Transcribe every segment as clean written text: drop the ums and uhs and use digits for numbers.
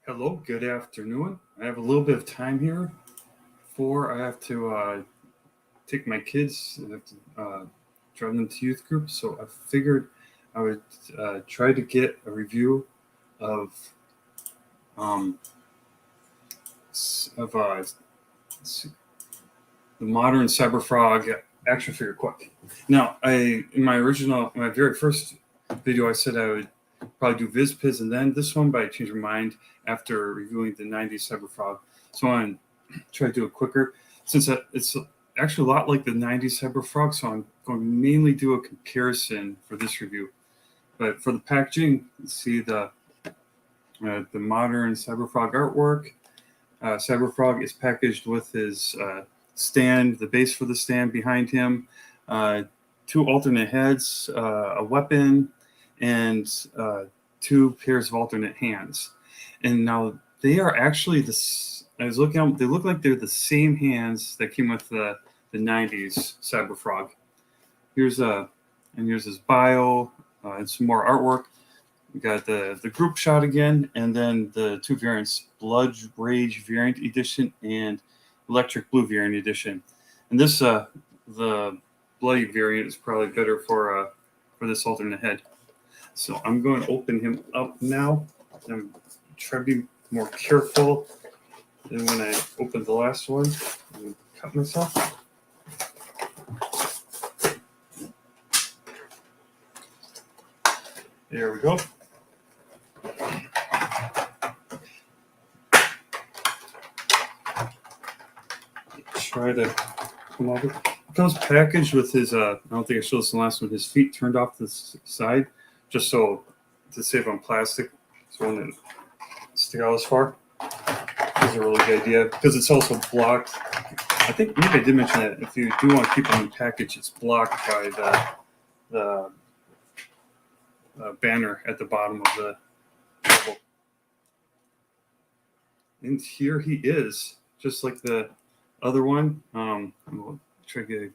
Hello, good afternoon. I have a little bit of time here before I have to take my kids. I have to drive them to youth group. So I figured I would try to get a review of um, of the modern Cyberfrog action figure quick. Now, in my very first video, I said I would probably do VizPiz and then this one, but I changed my mind after reviewing the '90s Cyberfrog. So I'm try to do it quicker since it's actually a lot like the '90s Cyberfrog. So I'm going to mainly do a comparison for this review. But for the packaging, you see the modern Cyberfrog artwork. Cyberfrog is packaged with his stand, the base for the stand behind him, two alternate heads, a weapon, and two pairs of alternate hands. And now they are actually I was looking at them, they look like they're the same hands that came with the '90s Cyberfrog. Here's his bio and some more artwork. We got the group shot again, and then the two variants: Blood Rage Variant Edition and Electric Blue Variant Edition. And this the bloody variant is probably better for this alternate head. So I'm going to open him up now. I'm trying to be more careful than when I opened the last one. I'm cut myself. There we go. Try to come over. It comes packaged with his, I don't think I showed this in the last one, his feet turned off to the side, just so to save on plastic. So when it stick out as far. Is a really good idea because it's also blocked. I think maybe I did mention that if you do want to keep it on package, it's blocked by the banner at the bottom of the label. And here he is, just like the other one. I'm going to try to get a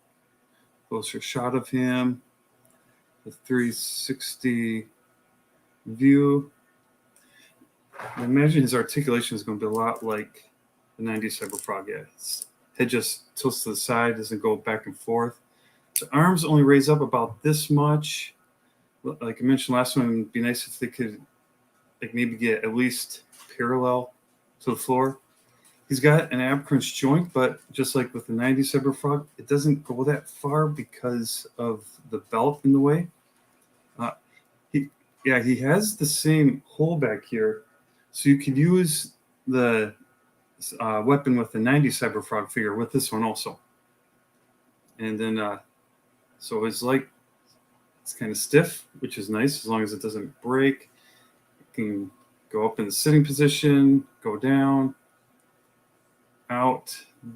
closer shot of him. The 360 view. I imagine his articulation is going to be a lot like the '90s Cyberfrog. Yeah, his head just tilts to the side, doesn't go back and forth. So arms only raise up about this much. Like I mentioned last one, it'd be nice if they could like maybe get at least parallel to the floor. He's got an ab crunch joint, but just like with the '90s Cyberfrog, it doesn't go that far because of the belt in the way. He has the same hole back here. So you could use the weapon with the '90s Cyberfrog figure with this one also. And then, so it's kind of stiff, which is nice as long as it doesn't break. It can go up in the sitting position, go down, out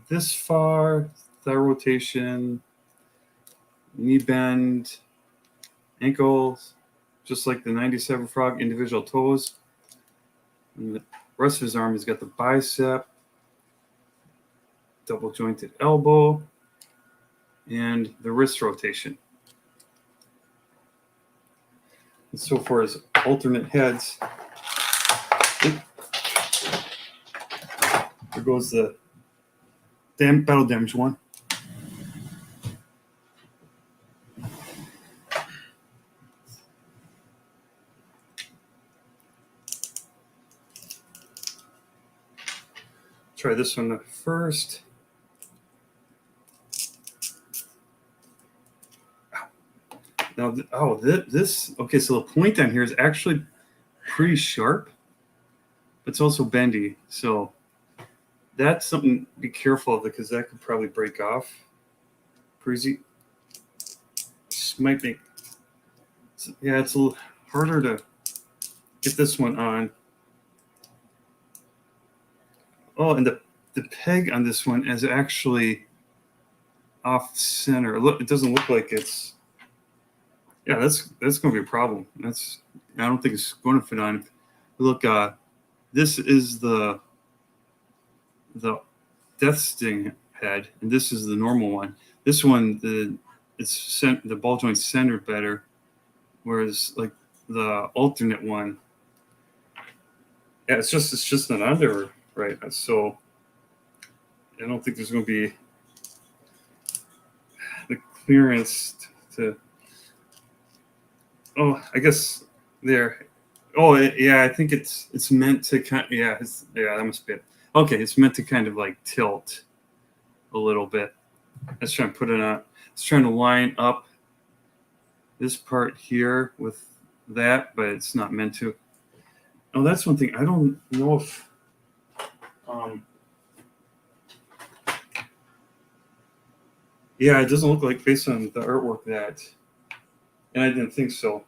this far, thigh rotation, knee bend, ankles, just like the '90s Cyberfrog, individual toes. And the rest of his arm, he's got the bicep, double jointed elbow, and the wrist rotation. And so for his alternate heads, there goes the battle damage one. Try this one first. Now, this, okay, so the point on here is actually pretty sharp, but it's also bendy. So that's something to be careful of because that could probably break off pretty easy. This might make, yeah, it's a little harder to get this one on. Oh, and the peg on this one is actually off center. Look, it doesn't look like it's. Yeah, that's going to be a problem. I don't think it's going to fit on. Look, this is the Death Sting head, and this is the normal one. This one, the ball joint's centered better, whereas like the alternate one, Yeah, it's just not on there, right? So I don't think there's going to be the clearance to. Oh, I guess there. Oh, yeah. I think it's meant to kind. Yeah, yeah. That must be it. Okay, it's meant to kind of like tilt a little bit. Let's try and put it on. It's trying to line up this part here with that, but it's not meant to. Oh, that's one thing. I don't know if. Yeah, it doesn't look like based on the artwork that, and I didn't think so.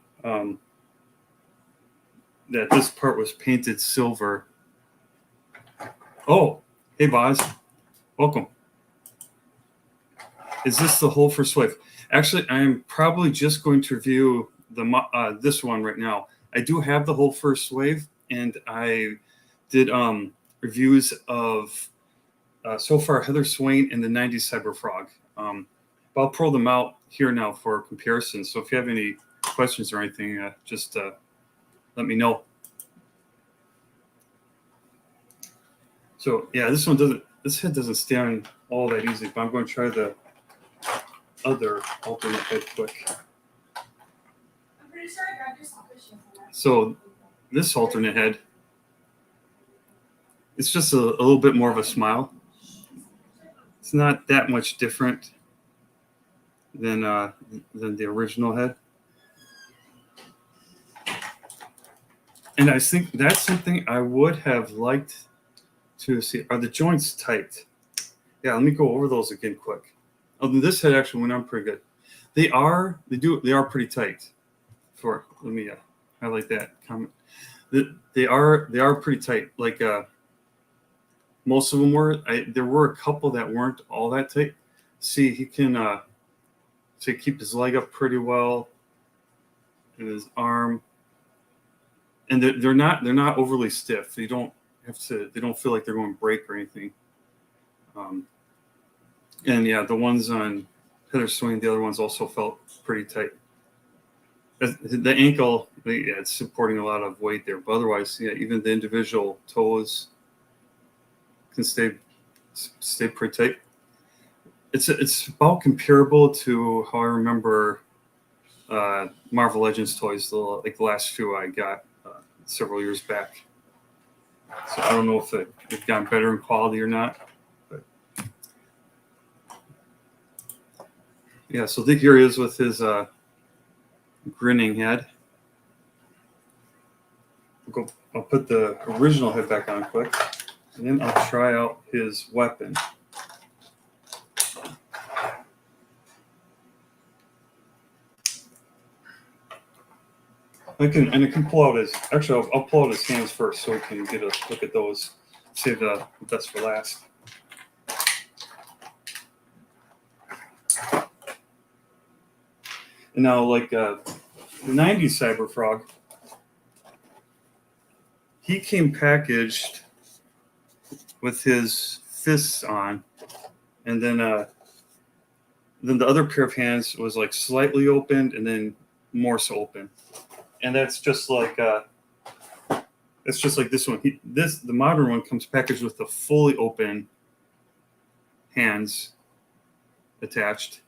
That this part was painted silver. Oh, hey, Boz, welcome. Is this the whole first wave? Actually, I'm probably just going to review this one right now. I do have the whole first wave, and I did reviews of so far Heather Swain and the 90s Cyberfrog. But I'll pull them out here now for comparison. So if you have any questions or anything, just let me know. So yeah, this head doesn't stand all that easy, but I'm going to try the other alternate head quick. I'm pretty sure I grabbed your soccer shoe from that. So this alternate head, it's just a little bit more of a smile. It's not that much different than the original head. And I think that's something I would have liked to see. Are the joints tight? Yeah, let me go over those again quick. Oh, this head actually went on pretty good. They are pretty tight. Let me highlight that comment. They are pretty tight. Like most of them were. There were a couple that weren't all that tight. See, he can keep his leg up pretty well, and his arm. And they're not overly stiff. They don't feel like they're going to break or anything. And yeah, the ones on Heather Swain, the other ones also felt pretty tight. The ankle, it's supporting a lot of weight there, but otherwise, yeah, even the individual toes can stay pretty tight. It's about comparable to how I remember Marvel Legends toys, like the last few I got several years back. So I don't know if it's gotten better in quality or not. But yeah, so here he is with his grinning head. I'll put the original head back on quick, and then I'll try out his weapon. I can pull out his. Actually, I'll pull out his hands first so we can get a look at those. Save the best for last. And now, like the 90s Cyberfrog, he came packaged with his fists on, and then the other pair of hands was like slightly opened, and then more so open. And that's just like this one. The modern one comes packaged with the fully open hands attached.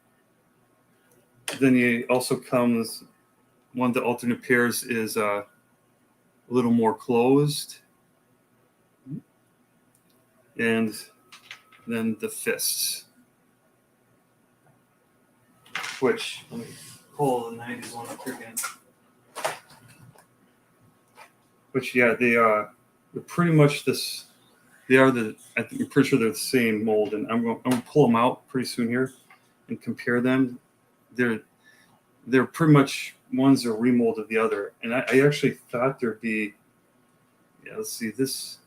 Then he also comes, one of the alternate pairs is a little more closed, and then the fists, which let me pull the 90s one up here again. Which, yeah, they're pretty much this. I'm pretty sure they're the same mold, and I'm going to pull them out pretty soon here and compare them. They're pretty much, one's a remold of the other, and I actually thought there'd be. Yeah, let's see, this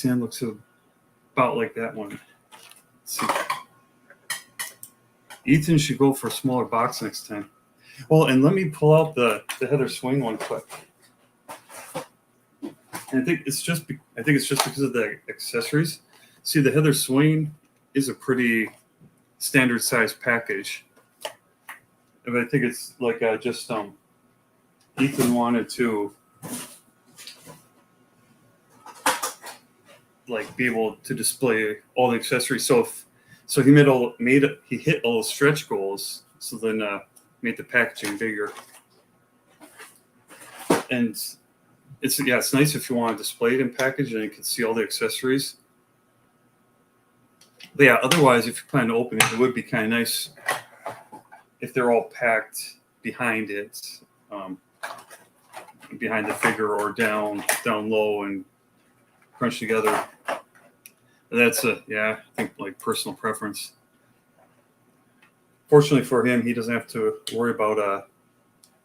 hand looks about like that one. Let's see. Ethan should go for a smaller box next time. Well, and let me pull out the Heather Swain one quick. And I think it's just because of the accessories. See, the Heather Swain is a pretty standard size package. And I think it's like Ethan wanted to like be able to display all the accessories. So he hit all those stretch goals. So then made the packaging bigger. And it's nice if you want to display it in package and you can see all the accessories. But yeah, otherwise, if you plan to open it, it would be kind of nice if they're all packed behind it, behind the figure or down low and crunched together. But that's I think like personal preference. Fortunately for him, he doesn't have to worry about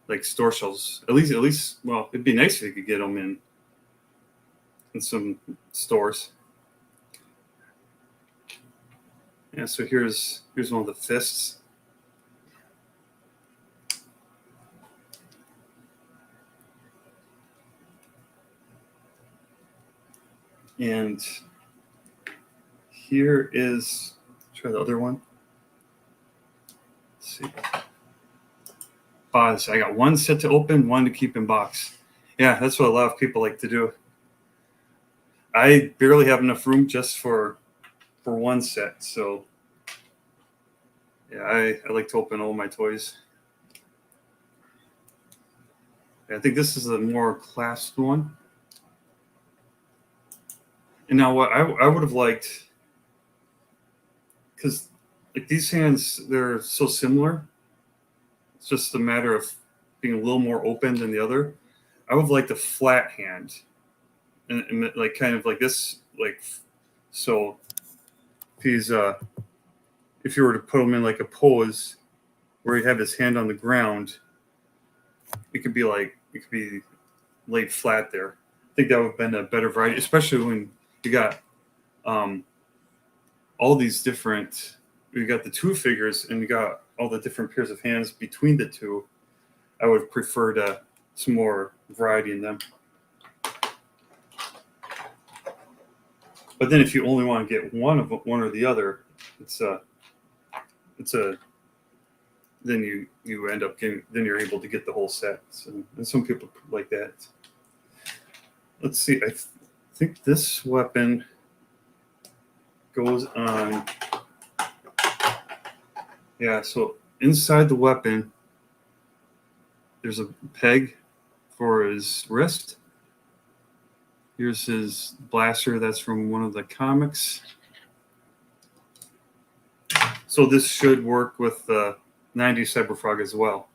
like store shelves. At least, well, it'd be nice if he could get them in some stores. Yeah, so here's one of the fists. And here is, try the other one. Let's see. So I got one set to open, one to keep in box. Yeah, that's what a lot of people like to do. I barely have enough room just for one set, so yeah, I like to open all my toys. I think this is a more classed one. And now what I would have liked, because like these hands, they're so similar. It's just a matter of being a little more open than the other. I would have liked a flat hand, and like kind of like this, like so. If you were to put him in like a pose where you have his hand on the ground, it could be laid flat there. I think that would have been a better variety, especially when you got all these different. You got the two figures, and you got all the different pairs of hands between the two. I would have preferred some more variety in them. But then, if you only want to get one or the other, then you end up getting, then you're able to get the whole set. So, and some people like that. Let's see. I think this weapon goes on. Yeah. So inside the weapon, there's a peg for his wrist. Here's his blaster. That's from one of the comics. So this should work with the 90s Cyberfrog as well.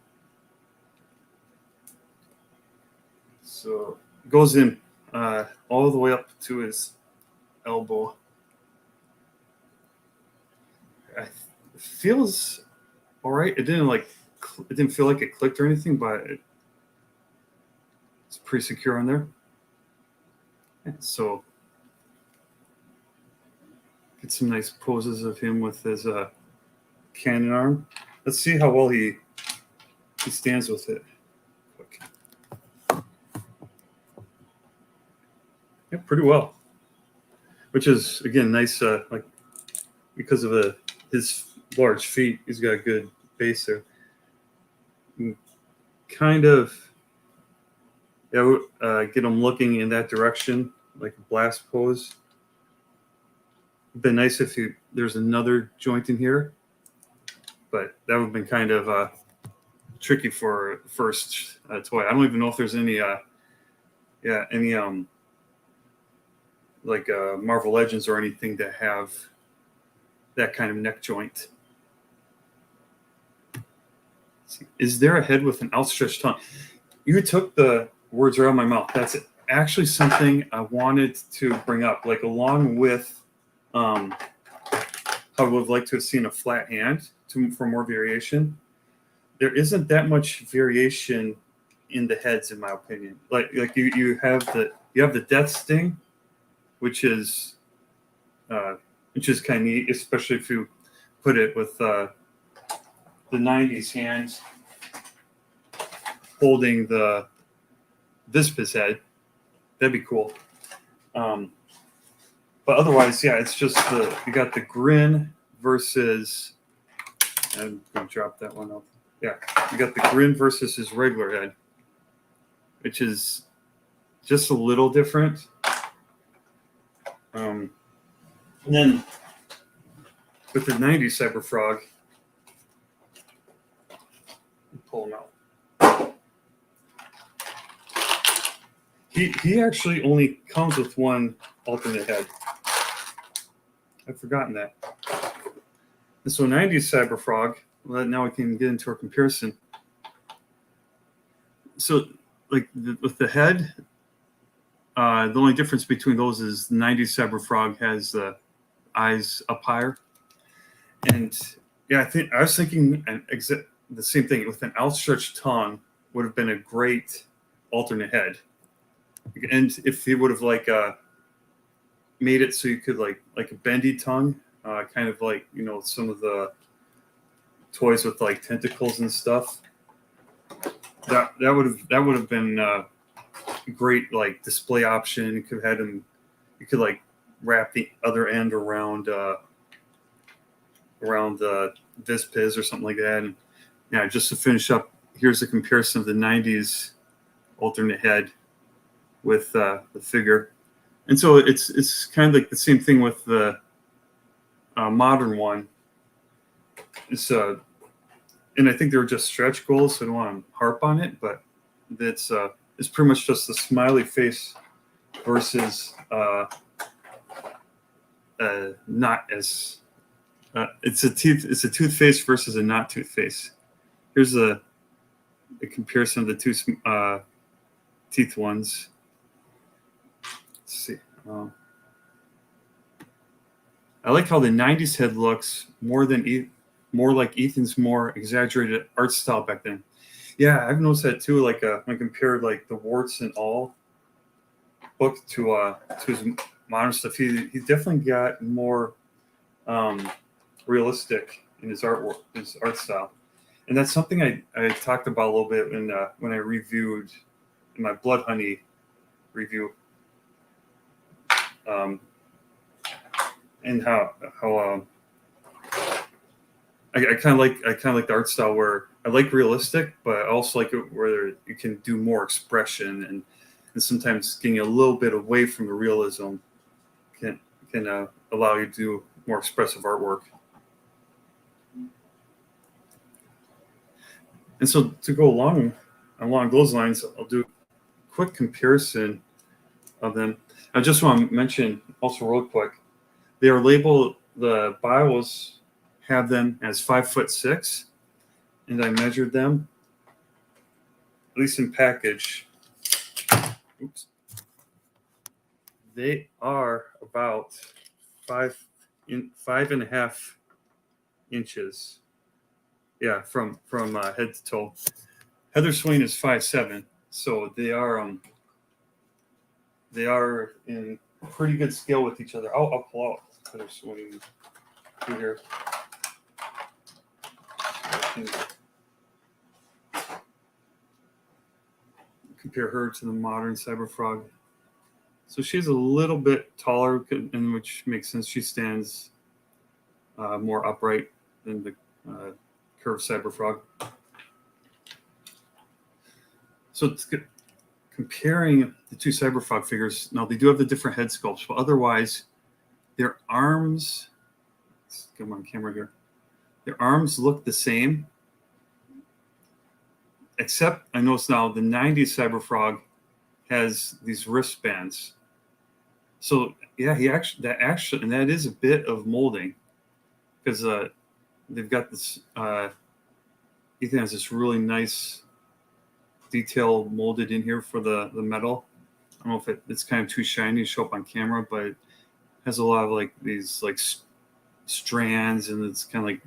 So it goes in all the way up to his elbow. It feels all right. It didn't feel like it clicked or anything, but it's pretty secure on there. So get some nice poses of him with his cannon arm. Let's see how well he stands with it. Quick. Yeah, pretty well. Which is again nice. Like because of his large feet, he's got a good base there. Kind of. Yeah, get him looking in that direction, like a blast pose. It'd been nice if there's another joint in here, but that would have been kind of tricky for first toy. I don't even know if there's any like Marvel Legends or anything that have that kind of neck joint. Is there a head with an outstretched tongue? You took the words right out of my mouth. That's actually something I wanted to bring up, like along with I would have liked to have seen a flat hand for more variation. There isn't that much variation in the heads, in my opinion. Like you have the death sting, which is kind of neat, especially if you put it with the 90s hands holding the Vispa's head. That'd be cool. But otherwise, yeah, it's just you got the grin versus. I'm gonna drop that one off. Yeah, you got the grin versus his regular head, which is just a little different. And then with the 90s Cyberfrog, pull him out. He actually only comes with one alternate head. I've forgotten that. And so 90s Cyberfrog, well, now we can get into our comparison. So like with the head, the only difference between those is the 90s Cyberfrog has the eyes up higher. And yeah, I was thinking the same thing. With an outstretched tongue would have been a great alternate head. And if he would have made it so you could like a bendy tongue, kind of like, you know, some of the toys with like tentacles and stuff. That would have been a great like display option. You could have had him. You could like wrap the other end around the Vizpiz or something like that. And yeah, just to finish up, here's a comparison of the 90s alternate head with the figure. And so it's kind of like the same thing with the modern one. It's and I think they were just stretch goals, so I don't want to harp on it, but it's pretty much just a smiley face versus not as it's a tooth face versus a not tooth face. Here's a comparison of the two teeth ones. Let's see. I like how the 90s head looks more like Ethan's more exaggerated art style back then. Yeah, I've noticed that too. Like when I compared like the Warts and All book to his modern stuff, he definitely got more realistic in his artwork, his art style, and that's something I talked about a little bit when I reviewed in my Blood Honey review, and how I kind of like the art style where I like realistic, but I also like it where you can do more expression and sometimes getting a little bit away from the realism can allow you to do more expressive artwork. And so to go along those lines, I'll do a quick comparison of them. I just want to mention also real quick, they are labeled, the bios have them as 5'6", and I measured them, at least in package. Oops. They are about 5.5 inches. Yeah, from head to toe. Heather Swain is 5'7", so they are in pretty good scale with each other. I'll pull out Heather Swain through here. Compare her to the modern Cyberfrog. So she's a little bit taller, which makes sense. She stands more upright than the curved Cyberfrog. So comparing the two Cyberfrog figures, now they do have the different head sculpts, but otherwise their arms, let's get them on camera here, their arms look the same, except I notice now the 90s Cyberfrog has these wristbands. So yeah, and that is a bit of molding, because they've got this. Ethan has this really nice detail molded in here for the metal. I don't know if it's kind of too shiny to show up on camera, but it has a lot of like these like strands, and it's kind of like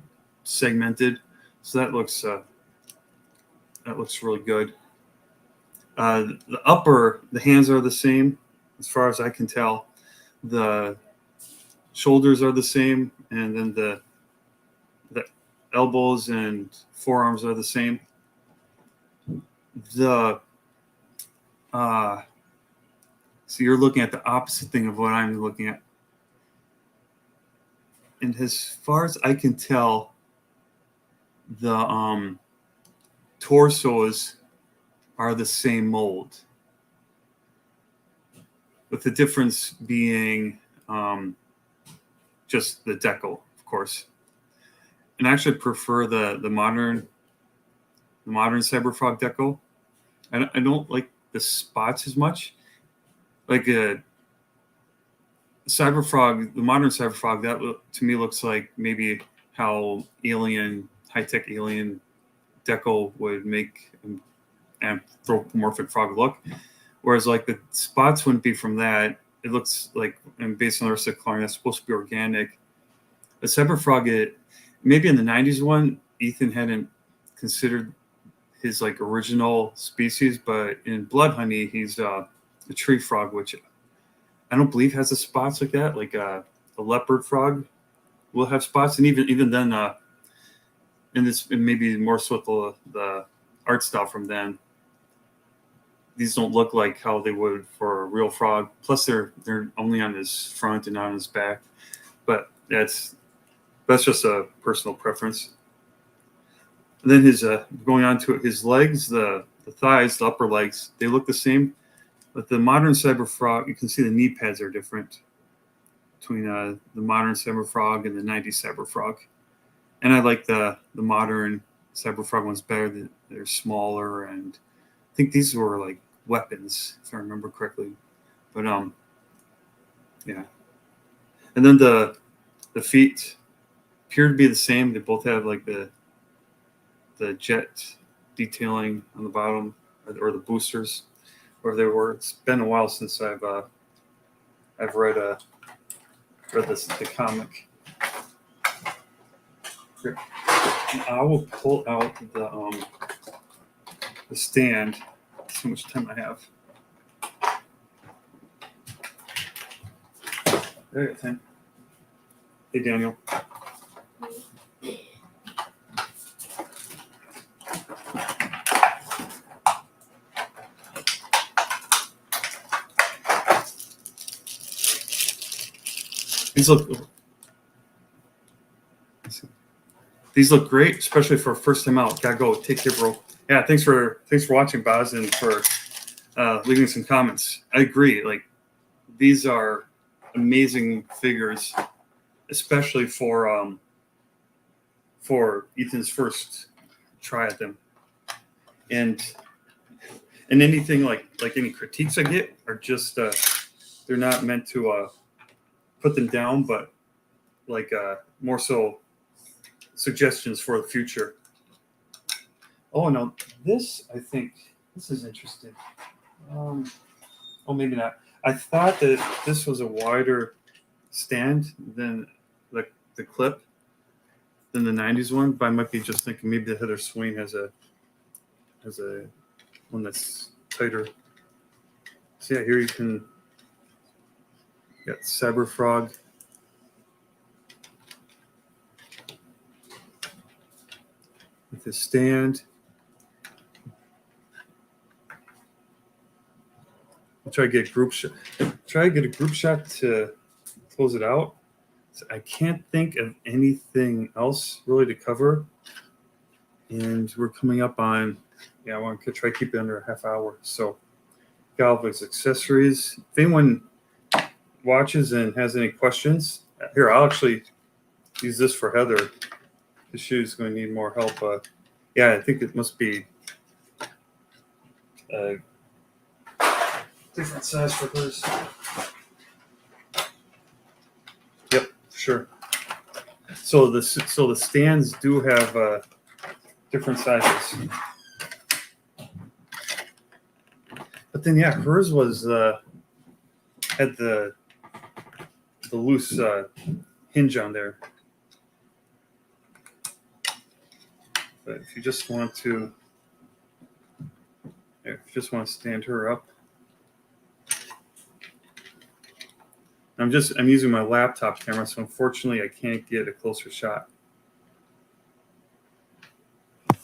segmented. So that looks really good. The hands are the same as far as I can tell. The shoulders are the same, and then the elbows and forearms are the same. So you're looking at the opposite thing of what I'm looking at. And as far as I can tell, the torsos are the same mold, with the difference being just the decal, of course. And I actually prefer the modern Cyberfrog decal. I don't like the spots as much. Like Cyberfrog, the modern Cyberfrog, to me looks like maybe how high-tech alien decal would make an anthropomorphic frog look. Whereas like the spots wouldn't be from that. It looks like, and based on the rest of the coloring, that's supposed to be organic. The Cyberfrog, maybe in the 90s one, Ethan hadn't considered his like original species, but in Blood Honey, he's a tree frog, which I don't believe has the spots like that. Like the leopard frog will have spots, and even then, and maybe more so with the art style from then. These don't look like how they would for a real frog. Plus, they're only on his front and not on his back. But that's just a personal preference. And then his going on to his legs, the thighs, the upper legs, they look the same. But the modern Cyberfrog, you can see the knee pads are different between the modern Cyberfrog and the 90s Cyberfrog. And I like the modern Cyberfrog ones better. They're smaller, and I think these were like weapons, if I remember correctly. But yeah. And then the feet appear to be the same. They both have like the jet detailing on the bottom, or the boosters, where they were. It's been a while since I've read the comic. Here. I will pull out the stand. See how much time I have. There you go, Tim. Hey, Daniel. These look great, especially for first time out. Gotta go. Take care, bro. Yeah, thanks for watching, Boz, and for leaving some comments. I agree. Like, these are amazing figures, especially for Ethan's first try at them. And anything like any critiques I get are just they're not meant to put them down, but like more so suggestions for the future. Oh no, I think this is interesting. Oh, maybe not. I thought that this was a wider stand than the clip than the 90s one, but I might be just thinking maybe the Heather Swain has a one that's tighter. So yeah, here you got Cyberfrog. With his stand. I'll try to get a group shot to close it out. So I can't think of anything else really to cover. And we're coming up on, I want to try to keep it under a half hour. So Galva's accessories. If anyone watches and has any questions, here, I'll actually use this for Heather. The shoe's going to need more help. Yeah, I think it must be different size for hers. Yep, sure. So the stands do have different sizes. But then yeah, hers was had the loose hinge on there. But if you just want to stand her up. I'm using my laptop camera, so unfortunately I can't get a closer shot.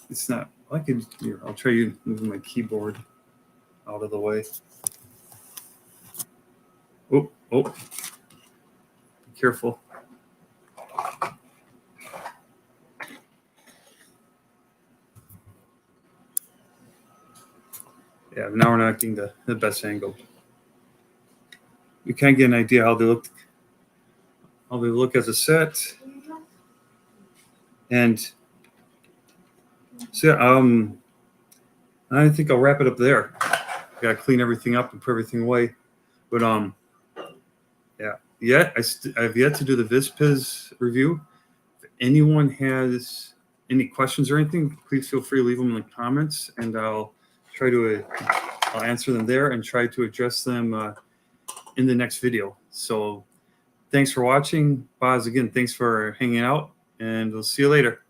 It's not, I'll try you moving my keyboard out of the way. Oh, be careful. Yeah, now we're not getting the best angle. You can get an idea how they look I'll be look at the set. And so I think I'll wrap it up there. Gotta clean everything up and put everything away. But yeah, I've yet to do the VizPiz review. If anyone has any questions or anything, please feel free to leave them in the comments, and I'll answer them there and try to address them in the next video. So thanks for watching. Boz, again, thanks for hanging out, and we'll see you later.